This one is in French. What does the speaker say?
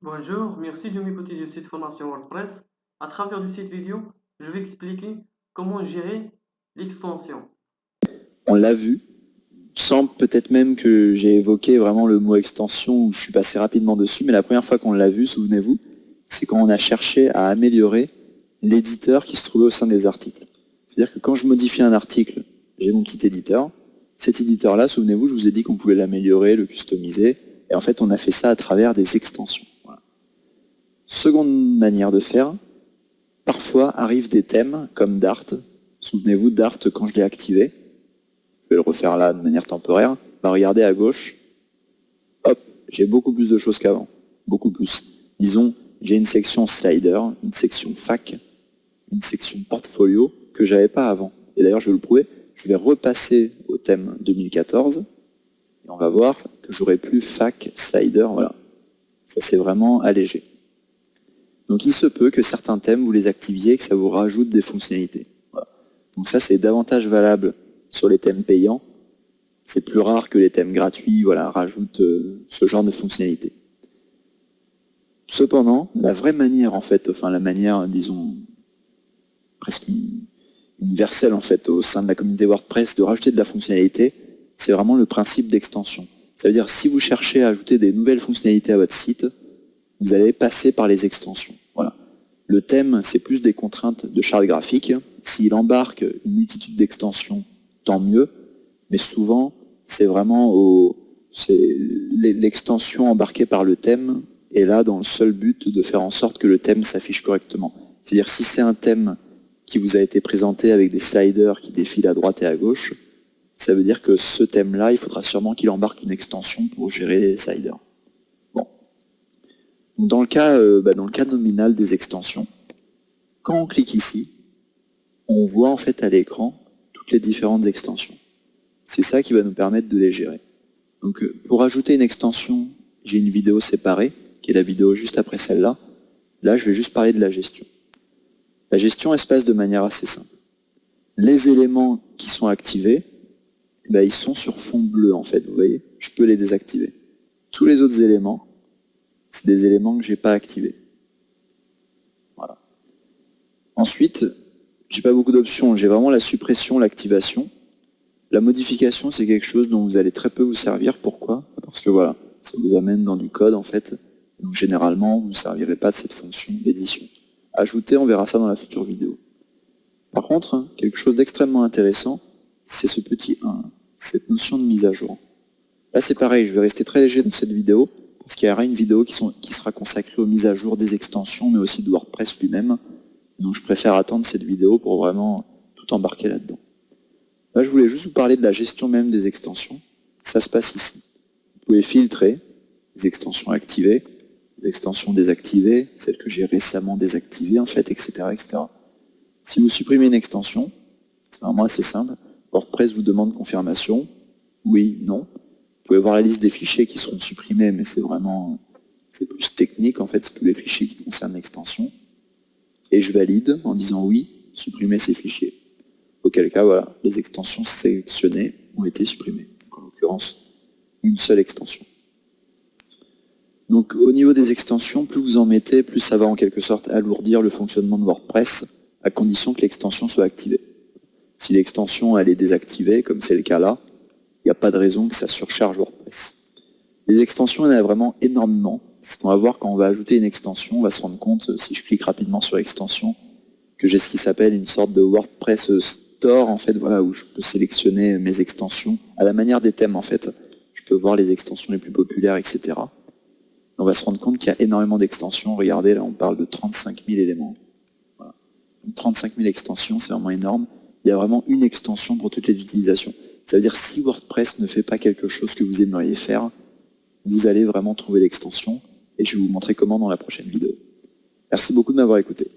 Bonjour, merci de m'écouter du site Formation WordPress. À travers du site vidéo, je vais expliquer comment gérer l'extension. On l'a vu, sans peut-être même que j'ai évoqué vraiment le mot extension où je suis passé rapidement dessus, mais la première fois qu'on l'a vu, souvenez-vous, c'est quand on a cherché à améliorer l'éditeur qui se trouvait au sein des articles. C'est-à-dire que quand je modifie un article, j'ai mon petit éditeur. Cet éditeur-là, souvenez-vous, je vous ai dit qu'on pouvait l'améliorer, le customiser, et en fait on a fait ça à travers des extensions. Voilà. Seconde manière de faire, parfois arrivent des thèmes comme Dart. Souvenez-vous, Dart, quand je l'ai activé, je vais le refaire là de manière temporaire, regardez à gauche, hop, j'ai beaucoup plus de choses qu'avant, beaucoup plus. Disons, j'ai une section slider, une section fac, une section portfolio que j'avais pas avant. Et d'ailleurs, je vais le prouver, je vais repasser au thème 2014, et on va voir que j'aurai plus fac, slider, voilà. Ça c'est vraiment allégé. Donc il se peut que certains thèmes, vous les activiez et que ça vous rajoute des fonctionnalités. Voilà. Donc ça c'est davantage valable sur les thèmes payants. C'est plus rare que les thèmes gratuits voilà, rajoutent ce genre de fonctionnalités. Cependant, la vraie manière, en fait, enfin la manière, disons, presque universelle en fait, au sein de la communauté WordPress de rajouter de la fonctionnalité, c'est vraiment le principe d'extension. Ça veut dire si vous cherchez à ajouter des nouvelles fonctionnalités à votre site, vous allez passer par les extensions. Voilà. Le thème, c'est plus des contraintes de charte graphique. S'il embarque une multitude d'extensions, tant mieux. Mais souvent, c'est vraiment l'extension embarquée par le thème est là dans le seul but de faire en sorte que le thème s'affiche correctement. C'est-à-dire si c'est un thème qui vous a été présenté avec des sliders qui défilent à droite et à gauche, ça veut dire que ce thème-là, il faudra sûrement qu'il embarque une extension pour gérer les sliders. Bon. Dans le cas nominal des extensions, quand on clique ici, on voit en fait à l'écran toutes les différentes extensions. C'est ça qui va nous permettre de les gérer. Donc pour ajouter une extension, j'ai une vidéo séparée, qui est la vidéo juste après celle-là. Là, je vais juste parler de la gestion. La gestion, elle se passe de manière assez simple. Les éléments qui sont activés, ils sont sur fond bleu en fait, vous voyez. Je peux les désactiver. Tous les autres éléments, c'est des éléments que je n'ai pas activés. Voilà. Ensuite, j'ai pas beaucoup d'options. J'ai vraiment la suppression, l'activation. La modification, c'est quelque chose dont vous allez très peu vous servir. Pourquoi? Parce que voilà, ça vous amène dans du code en fait. Donc généralement, vous ne servirez pas de cette fonction d'édition. Ajouter, on verra ça dans la future vidéo. Par contre, quelque chose d'extrêmement intéressant, c'est ce petit 1, cette notion de mise à jour. Là, c'est pareil, je vais rester très léger dans cette vidéo, parce qu'il y aura une vidéo qui sera consacrée aux mises à jour des extensions, mais aussi de WordPress lui-même. Donc je préfère attendre cette vidéo pour vraiment tout embarquer là-dedans. Là, je voulais juste vous parler de la gestion même des extensions. Ça se passe ici. Vous pouvez filtrer les extensions activées, les extensions désactivées, celles que j'ai récemment désactivées, en fait, etc., etc. Si vous supprimez une extension, c'est vraiment assez simple. WordPress vous demande confirmation. Oui, non. Vous pouvez voir la liste des fichiers qui seront supprimés, mais c'est plus technique, en fait, c'est tous les fichiers qui concernent l'extension. Et je valide en disant oui, supprimer ces fichiers. Auquel cas, voilà, les extensions sélectionnées ont été supprimées. Donc, en l'occurrence, une seule extension. Donc au niveau des extensions, plus vous en mettez, plus ça va en quelque sorte alourdir le fonctionnement de WordPress, à condition que l'extension soit activée. Si l'extension elle est désactivée, comme c'est le cas là, il n'y a pas de raison que ça surcharge WordPress. Les extensions, il y en a vraiment énormément. Ce qu'on va voir quand on va ajouter une extension, on va se rendre compte, si je clique rapidement sur l'extension, que j'ai ce qui s'appelle une sorte de WordPress Store, en fait, voilà, où je peux sélectionner mes extensions à la manière des thèmes, en fait. Je peux voir les extensions les plus populaires, etc. On va se rendre compte qu'il y a énormément d'extensions. Regardez, là, on parle de 35 000 éléments. Voilà. Donc, 35 000 extensions, c'est vraiment énorme. Il y a vraiment une extension pour toutes les utilisations. Ça veut dire si WordPress ne fait pas quelque chose que vous aimeriez faire, vous allez vraiment trouver l'extension et je vais vous montrer comment dans la prochaine vidéo. Merci beaucoup de m'avoir écouté.